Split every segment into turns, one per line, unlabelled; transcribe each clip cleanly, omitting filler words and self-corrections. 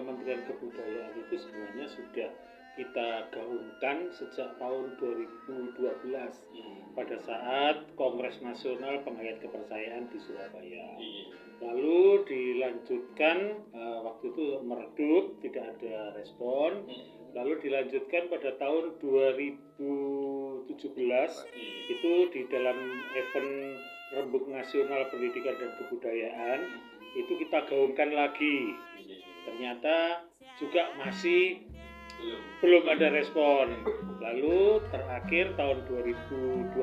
Kementerian Kebudayaan itu sebenarnya sudah kita gaungkan sejak tahun 2012 pada saat Kongres Nasional Penghayat Kepercayaan di Surabaya. Lalu dilanjutkan waktu itu meredup, tidak ada respon. Lalu dilanjutkan pada tahun 2017 itu di dalam event Rembuk Nasional Pendidikan dan Kebudayaan itu kita gaungkan lagi. Ternyata juga masih belum ada respon. Lalu terakhir tahun 2023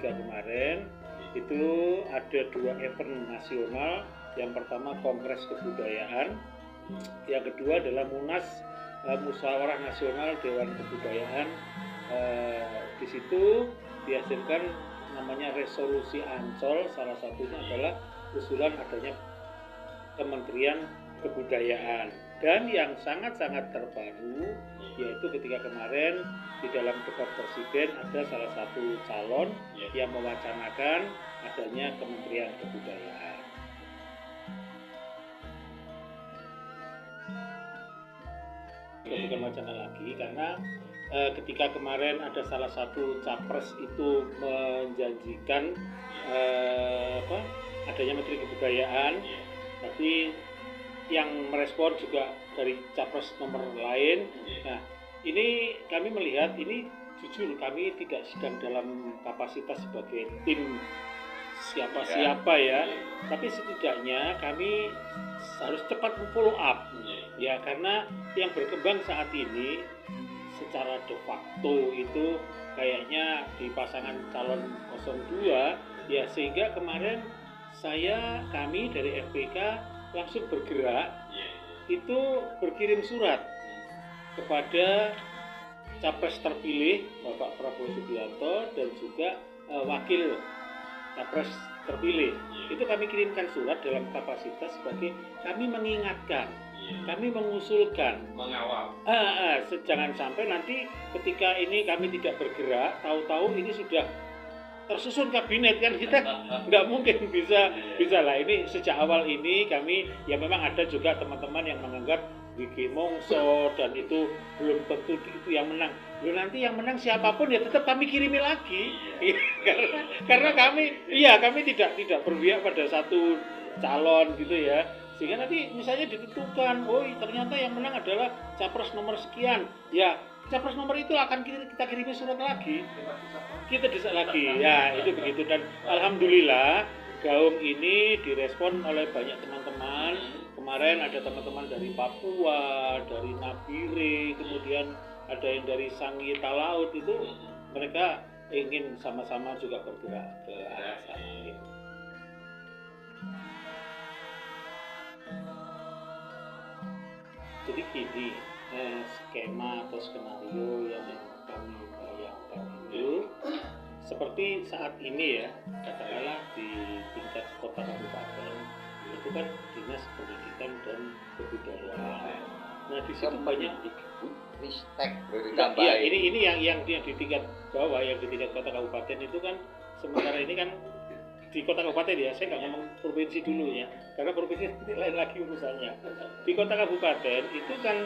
kemarin itu ada 2 event nasional. Yang pertama Kongres Kebudayaan, yang kedua adalah Munas Musyawarah Nasional Dewan Kebudayaan. Di situ dihasilkan namanya resolusi Ancol, salah satunya adalah usulan adanya Kementerian Kebudayaan. Dan yang sangat-sangat terbaru yaitu ketika kemarin di dalam debat presiden ada salah satu calon yang mewacanakan adanya Kementerian Kebudayaan. Bukan wacana lagi karena ketika kemarin ada salah satu capres itu menjanjikan adanya Menteri Kebudayaan, tapi yang merespon juga dari capres nomor lain. Nah, ini kami melihat ini jujur kami tidak sedang dalam kapasitas sebagai tim siapa-siapa ya, tapi setidaknya kami harus cepat follow up ya, karena yang berkembang saat ini secara de facto itu kayaknya di pasangan calon 02 ya, sehingga kemarin kami dari FPK langsung bergerak itu berkirim surat kepada capres terpilih Bapak Prabowo Subianto dan juga wakil capres terpilih. Itu kami kirimkan surat dalam kapasitas sebagai kami mengingatkan, kami mengusulkan,
mengawal.
Jangan sampai nanti ketika ini kami tidak bergerak, tahu-tahu ini sudah tersusun kabinet, kan kita nggak mungkin bisa lah. Ini sejak awal ini kami ya memang ada juga teman-teman yang menganggap Wiki Mongso dan itu belum tentu itu yang menang. Nanti yang menang siapapun ya tetap kami kirimi lagi. karena kami tidak berpihak pada satu calon gitu ya. Sehingga nanti misalnya ditentukan, ternyata yang menang adalah capres nomor sekian. Ya, capres nomor itu akan kita kirimi surat lagi. Kita desak lagi. Ya, itu begitu. Dan alhamdulillah gaung ini direspon oleh banyak teman-teman. Kemarin ada teman-teman dari Papua, dari Nabire, kemudian ada yang dari Sangieta Laut, itu mereka ingin sama-sama juga bergerak ke arah sana. Jadi gini, skema atau skenario yang kami bayangkan itu seperti saat ini ya, katakanlah di tingkat kota kabupaten itu kan dinas pendidikan dan kebudayaan. Nah di situ banyak ini yang di tingkat bawah, yang di tingkat kota kabupaten itu kan sementara ini kan di kota kabupaten ya, saya nggak ngomong provinsi dulu ya, karena provinsi lain lagi urusannya. Di kota kabupaten itu kan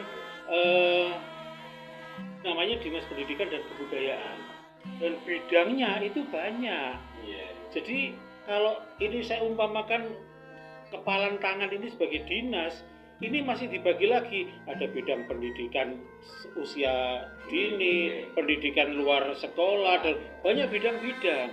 namanya dinas pendidikan dan kebudayaan, dan bidangnya itu banyak. Jadi kalau ini saya umpamakan kepalan tangan ini sebagai dinas, ini masih dibagi lagi, ada bidang pendidikan usia dini, pendidikan luar sekolah, dan banyak bidang-bidang.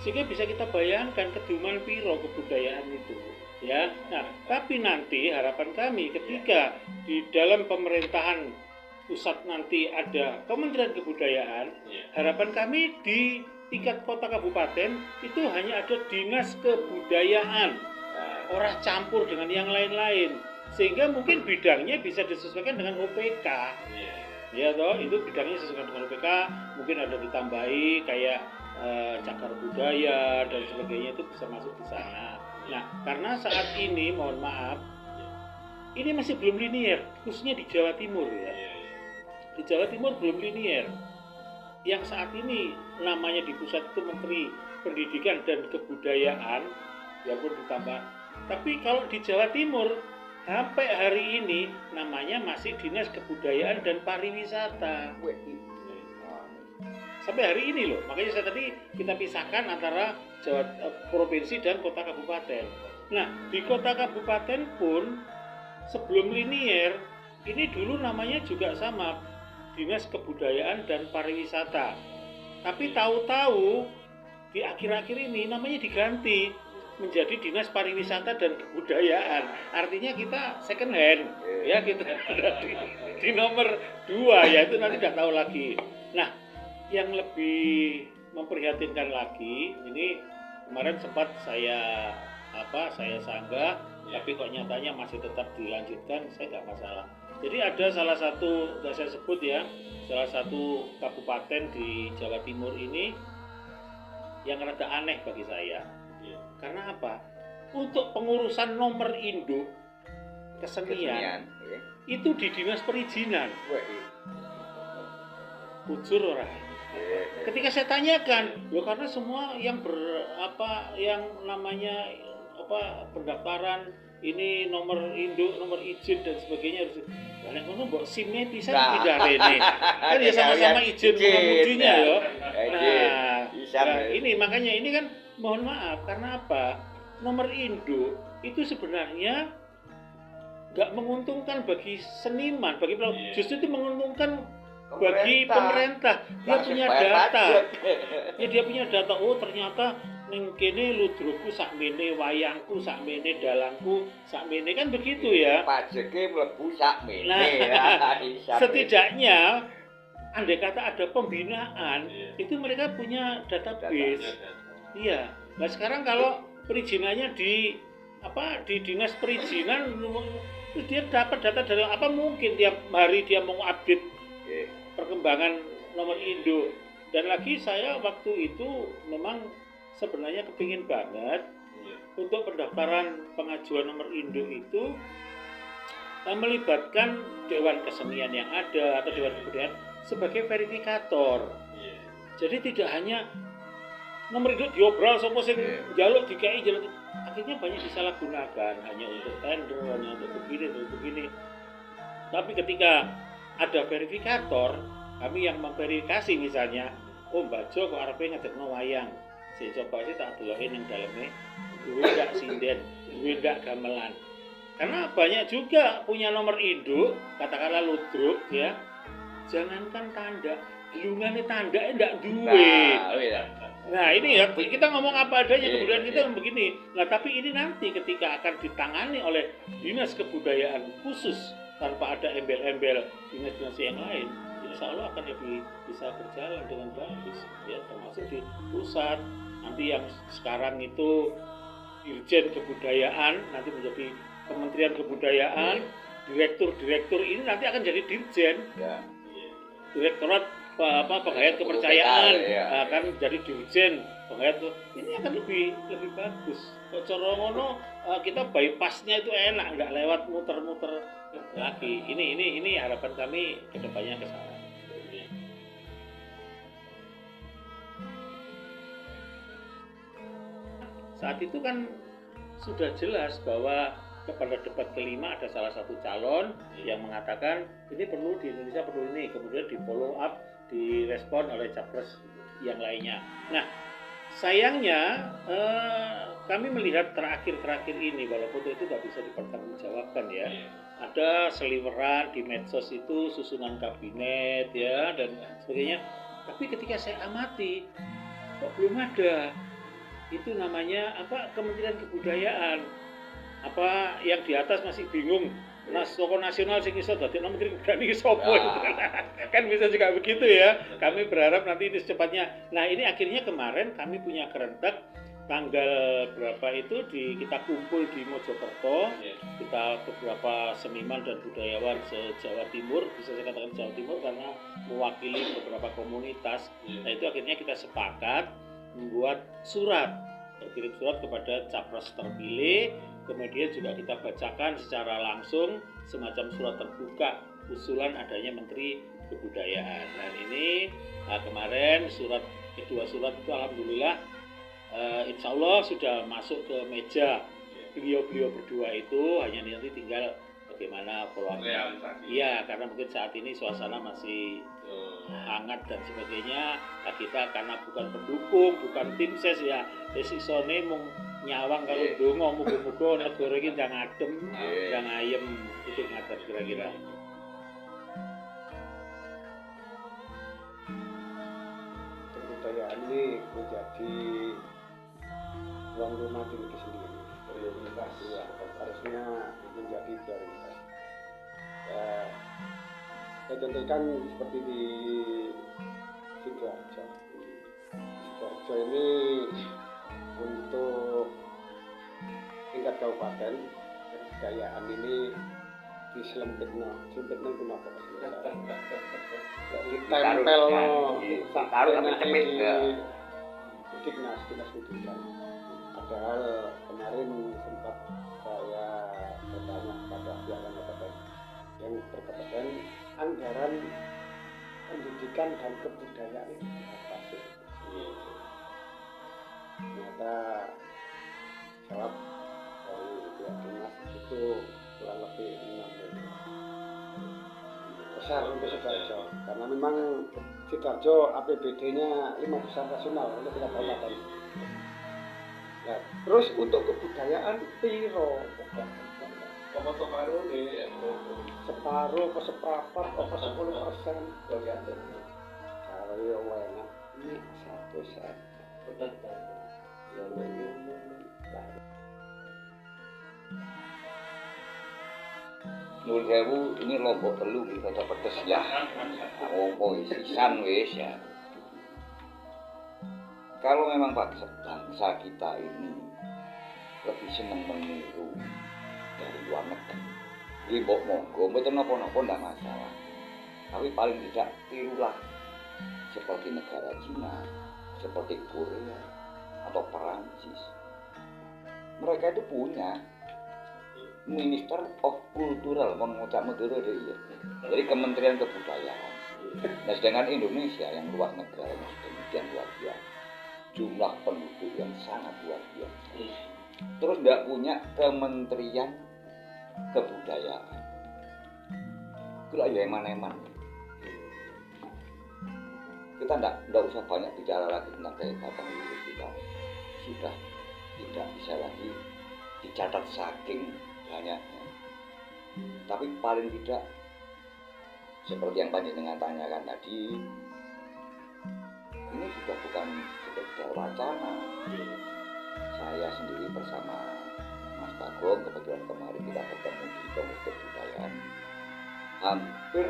Sehingga bisa kita bayangkan keduman piro kebudayaan itu ya. Nah, tapi nanti harapan kami ketika di dalam pemerintahan pusat nanti ada Kementerian Kebudayaan, harapan kami di tingkat kota kabupaten itu hanya ada dinas kebudayaan, orang campur dengan yang lain-lain, sehingga mungkin bidangnya bisa disesuaikan dengan OPK. Ya toh, itu bidangnya sesuai dengan OPK, mungkin ada ditambahi kayak cagar budaya dan sebagainya, itu bisa masuk di sana. Nah, karena saat ini mohon maaf, ini masih belum linear, khususnya di Jawa Timur ya. Di Jawa Timur belum linear. Yang saat ini namanya di pusat itu Menteri Pendidikan dan Kebudayaan, ya pun ditambah. Tapi kalau di Jawa Timur sampai hari ini namanya masih Dinas Kebudayaan dan Pariwisata. Sampai hari ini loh. Makanya saya tadi kita pisahkan antara provinsi dan kota kabupaten. Nah, di kota kabupaten pun sebelum linier ini dulu namanya juga sama, Dinas Kebudayaan dan Pariwisata. Tapi tahu-tahu di akhir-akhir ini namanya diganti menjadi Dinas Pariwisata dan Kebudayaan. Artinya kita second hand, ya kita di nomor 2 ya, itu nanti tidak tahu lagi. Nah, yang lebih memprihatinkan lagi, ini kemarin sempat saya sanggah, tapi kok nyatanya masih tetap dilanjutkan, saya nggak masalah. Jadi ada salah satu, nggak saya sebut ya, salah satu kabupaten di Jawa Timur ini yang rada aneh bagi saya. Karena apa? Untuk pengurusan nomor induk kesenian itu di Dinas Perizinan. Bujur orang. Ketika saya tanyakan, loh karena semua yang yang namanya pendaftaran ini nomor induk, nomor izin dan sebagainya harus balik ngono mbok SIM-nya bisa pindah rene. Kan ya sama-sama izin mengemudinya ya. Nah, ini makanya ini kan mohon maaf karena apa? Nomor induk itu sebenarnya nggak menguntungkan bagi seniman, bagi justru itu menguntungkan bagi pemerintah. Dia punya data. Ya dia punya data. Oh ternyata ning kene ludruku sakmene, wayangku sakmene, dalangku sakmene, kan begitu ya.
Pajeke mlebu sakmene.
Nah, setidaknya andai kata ada pembinaan, itu mereka punya database. Iya. Nah sekarang kalau perizinannya di Dinas Perizinan, dia dapat data dari apa mungkin tiap hari dia mau update perkembangan nomor induk. Dan lagi saya waktu itu memang sebenarnya kepingin banget untuk pendaftaran pengajuan nomor induk itu melibatkan Dewan Kesenian yang ada atau Dewan Kebudayaan sebagai verifikator. Jadi tidak hanya nomor induk diobral sapa sing njaluk dikai jaluk, akhirnya banyak disalahgunakan hanya untuk tender, hanya untuk begini. Tapi ketika ada verifikator, kami yang memverifikasi misalnya, oh Mbak Jo kok arepe ngedekno wayang, sing coba sih tak deloki ning daleme duwe ndak sinden, duwe ndak gamelan. Karena banyak juga punya nomor induk, katakanlah ludruk ya. Jangankan tanda, gelungane tandake ndak duwe. Nah, ini ya kita ngomong apa adanya, kemudian kita begini. Nah, tapi ini nanti ketika akan ditangani oleh Dinas Kebudayaan khusus tanpa ada embel-embel dinas-dinas yang lain, insya Allah akan lebih bisa berjalan dengan bagus ya, termasuk di pusat. Nanti yang sekarang itu Dirjen Kebudayaan nanti menjadi Kementerian Kebudayaan, direktur ini nanti akan jadi dirjen, direktorat penggayaan kepercayaan akan jadi dirjen penggayaan. Ini akan lebih bagus. Kok cara ngono kita bypassnya itu enak, nggak lewat muter-muter lagi. Ini harapan kami kedepannya ke sana. Saat itu kan sudah jelas bahwa pada debat kelima ada salah satu calon yang mengatakan ini perlu di Indonesia, perlu ini, kemudian di follow up, direspon oleh capres yang lainnya. Nah, sayangnya kami melihat terakhir ini, walaupun itu nggak bisa dipertanggungjawabkan ya, ada seliweran di medsos itu susunan kabinet ya dan sebagainya. Tapi ketika saya amati, kok belum ada. Itu namanya Kementerian Kebudayaan. Apa yang di atas masih bingung. Tokoh nasional sing iso dadi Menteri Kebudayaan iki sapa? Kan bisa juga begitu ya. Kami berharap nanti ini secepatnya. Nah, ini akhirnya kemarin kami punya kerentek tanggal berapa itu kita kumpul di Mojokerto. Kita beberapa seniman dan budayawan se-Jawa Timur, bisa saya katakan Jawa Timur karena mewakili beberapa komunitas. Nah, itu akhirnya kita sepakat membuat berkirim surat kepada capres terpilih, kemudian juga kita bacakan secara langsung semacam surat terbuka usulan adanya Menteri Kebudayaan. Dan ini kemarin kedua surat itu alhamdulillah insya Allah sudah masuk ke meja beliau berdua itu hanya nanti tinggal bagaimana peluangnya. Iya, karena mungkin saat ini suasana masih hangat dan sebagainya. Nah, kita karena bukan pendukung, bukan tim ses ya, isone mung nyawang kalau donga muga-muga negara iki ndang adem, ndang ayem itu ngaten kira-kira.
Kebudayaan ini menjadi tuan rumah di negeri sendiri. Prioritas ya, harusnya menjadi prioritas. Ya, saya contohkan seperti di Sidoarjo. Sidoarjo ini untuk tingkat kabupaten kebudayaan ini diselempitno itu apa sih? Ditempel
taruh tapi cepet ya.
Dinas pendidikan. Padahal kemarin sempat saya bertanya kepada pihak yang berkompeten anggaran pendidikan dan kebudayaan ini apa sih? Ternyata jawab dari pihak dinas itu kurang lebih 6 miliar. Besar untuk Sidoarjo, karena memang Sidoarjo APBD-nya 5 besar nasional untuk tingkat kabupaten. Nah, terus untuk kebudayaan piro? Separuh ke seperempat ke 10%. Kalau ya enak ini 1%.
Nuwun sewu, ini lombok telu kita dapat pedes ya. Ngomong isisan wis ya. Kalau memang bangsa kita ini lebih senang meniru dari luar negeri, ini monggo, mboten napa-napa ndak masalah. Tapi paling tidak tirulah seperti negara Cina, seperti Korea atau Perancis. Mereka itu punya Minister of Cultural, mau ngucap medoro deh ya. Jadi Kementerian Kebudayaan. Nah, sedangkan Indonesia yang luar negara demikian luar biasa, jumlah penduduk yang sangat luar biasa. Terus tidak punya Kementerian Kebudayaan. Itulah ya eman-eman. Kita tidak usah banyak bicara lagi tentang kehebatan hidup kita. Sudah tidak bisa lagi dicatat saking banyaknya. Tapi paling tidak seperti yang panjenengan tanyakan tadi, ini juga bukan sekedar wacana. Saya sendiri bersama Mas Bagong kebetulan kemarin kita bertemu di Komite Kebudayaan. Hampir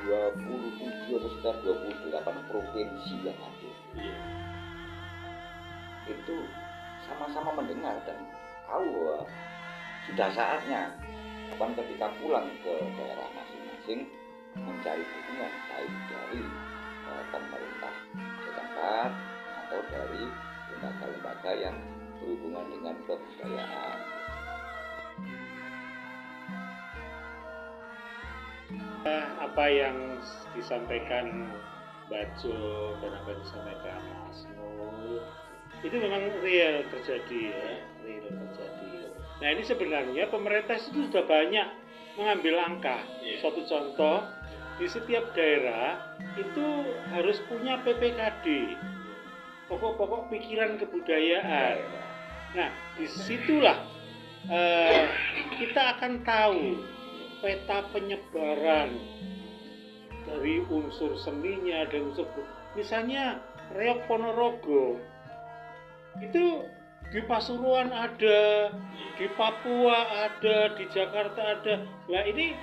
27 atau sekitar 28 provinsi yang hadir. Itu sama-sama mendengar dan tahu bahwa sudah saatnya ketika pulang ke daerah masing-masing mencari dukungan baik dari pemerintah setempat atau dari lembaga-lembaga yang berhubungan dengan kebudayaan.
Apa yang disampaikan Bajo dan apa yang disampaikan Mas Nur itu memang real terjadi ya, real terjadi. Nah ini sebenarnya pemerintah itu sudah banyak mengambil langkah. Suatu contoh, di setiap daerah itu harus punya PPKD, pokok-pokok pikiran kebudayaan. Nah disitulah kita akan tahu peta penyebaran dari unsur seninya dan unsur, misalnya Reok Ponorogo itu di Pasuruan ada, di Papua ada, di Jakarta ada. Nah ini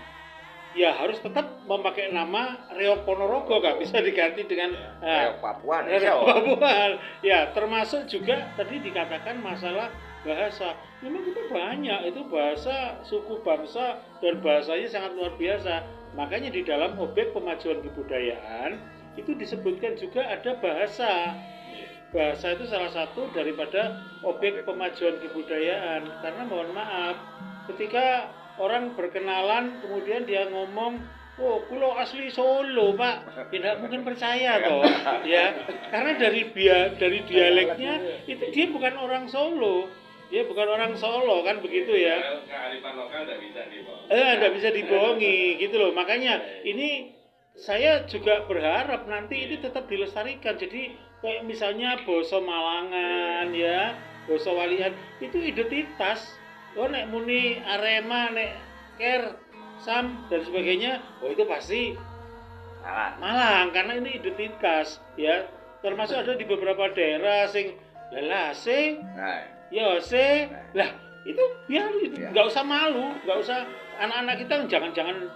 ya harus tetap memakai nama Reok Ponorogo, nggak bisa diganti dengan
Reok Papua.
Reok Papua. Ya termasuk juga tadi dikatakan masalah bahasa. Memang itu banyak, itu bahasa suku bangsa dan bahasanya sangat luar biasa. Makanya di dalam objek pemajuan kebudayaan itu disebutkan juga ada bahasa. Bahasa itu salah satu daripada objek pemajuan kebudayaan. Karena mohon maaf, ketika orang berkenalan kemudian dia ngomong, oh kulo asli Solo pak, tidak mungkin percaya toh, ya. Karena dari dialeknya itu dia bukan orang Solo. Dia bukan orang Solo kan begitu ya.
Kearifan lokal nggak bisa dibohongi.
Nggak bisa dibohongi gitu loh. Makanya ini saya juga berharap nanti ini tetap dilestarikan. Jadi kayak misalnya Boso Malangan ya, Boso Walian itu identitas. Oh nek muni Arema, nek Ker, Sam dan sebagainya, oh itu pasti Malang karena ini identitas ya. Termasuk ada di beberapa daerah sing sing ya lah itu ya nggak usah malu, nggak usah anak-anak kita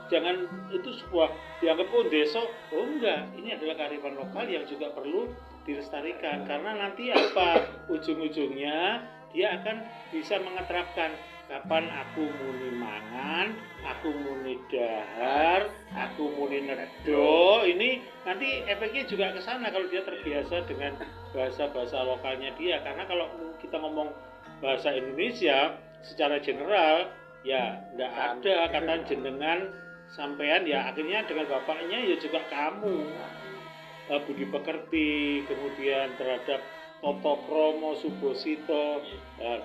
jangan itu sebuah dianggap desa. Oh enggak, ini adalah kearifan lokal yang juga perlu dilestarikan karena nanti apa ujung-ujungnya dia akan bisa mengeterapkan kapan aku muni mangan, aku muni dahar, aku muni nedo. Ini nanti efeknya juga ke sana kalau dia terbiasa dengan bahasa-bahasa lokalnya dia. Karena kalau kita ngomong bahasa Indonesia secara general ya nggak ada kata jenengan sampean ya akhirnya dengan bapaknya ya juga kamu budi pekerti kemudian terhadap Toto Kromo Subosito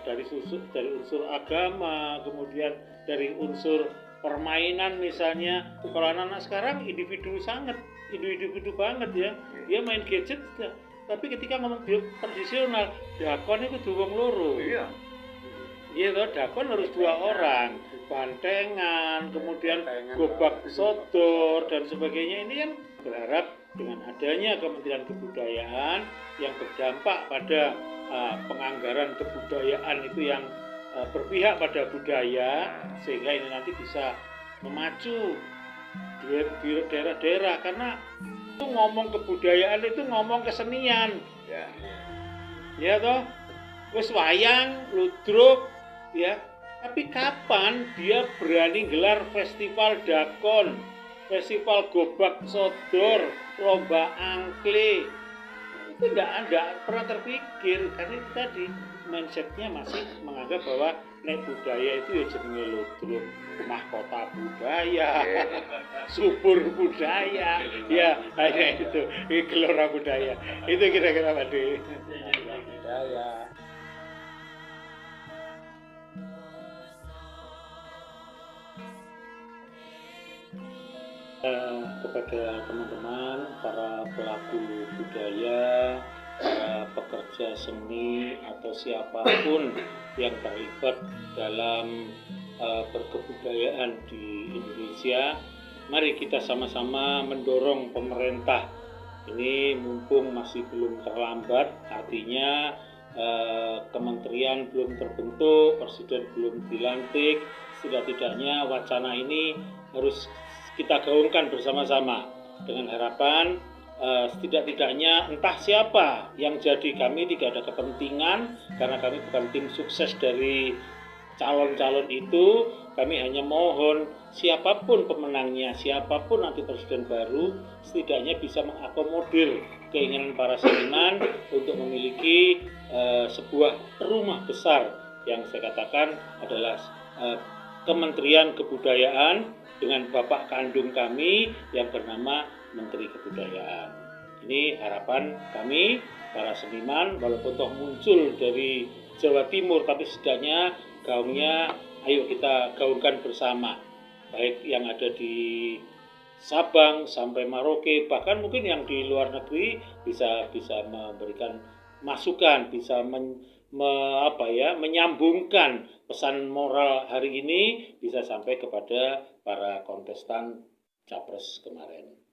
dari unsur agama kemudian dari unsur permainan misalnya kalau anak-anak sekarang individu banget ya dia main gadget tapi ketika ngomong tradisional dakon itu dua wong loro iya toh dakon harus 2 orang bantengan kemudian gobak sodor dan sebagainya ini kan berharap dengan adanya Kementerian Kebudayaan yang berdampak pada penganggaran kebudayaan itu yang berpihak pada budaya sehingga ini nanti bisa memacu di daerah-daerah karena itu ngomong kebudayaan itu ngomong kesenian ya toh wis wayang ludruk ya tapi kapan dia berani gelar festival dakon festival gobak sodor lomba angklih itu enggak pernah terpikir karena itu tadi mindsetnya masih menganggap bahwa nek budaya itu ya jenenge ludruk mahkota budaya subur budaya ya hanya itu gelora budaya itu kira-kira Pak De budaya kepada teman-teman para pelaku budaya para pekerja seni atau siapapun yang terlibat dalam berkebudayaan di Indonesia mari kita sama-sama mendorong pemerintah ini mumpung masih belum terlambat artinya kementerian belum terbentuk presiden belum dilantik setidak-tidaknya wacana ini harus kita gaungkan bersama-sama dengan harapan setidak-tidaknya entah siapa yang jadi kami tidak ada kepentingan karena kami bukan tim sukses dari calon-calon itu kami hanya mohon siapapun pemenangnya siapapun nanti presiden baru setidaknya bisa mengakomodir keinginan para seniman untuk memiliki sebuah rumah besar yang saya katakan adalah Kementerian Kebudayaan dengan bapak kandung kami yang bernama Menteri Kebudayaan. Ini harapan kami para seniman walaupun toh muncul dari Jawa Timur tapi setidaknya gaungnya ayo kita gaungkan bersama baik yang ada di Sabang sampai Merauke bahkan mungkin yang di luar negeri bisa memberikan masukan bisa menyambungkan pesan moral hari ini bisa sampai kepada para kontestan capres kemarin.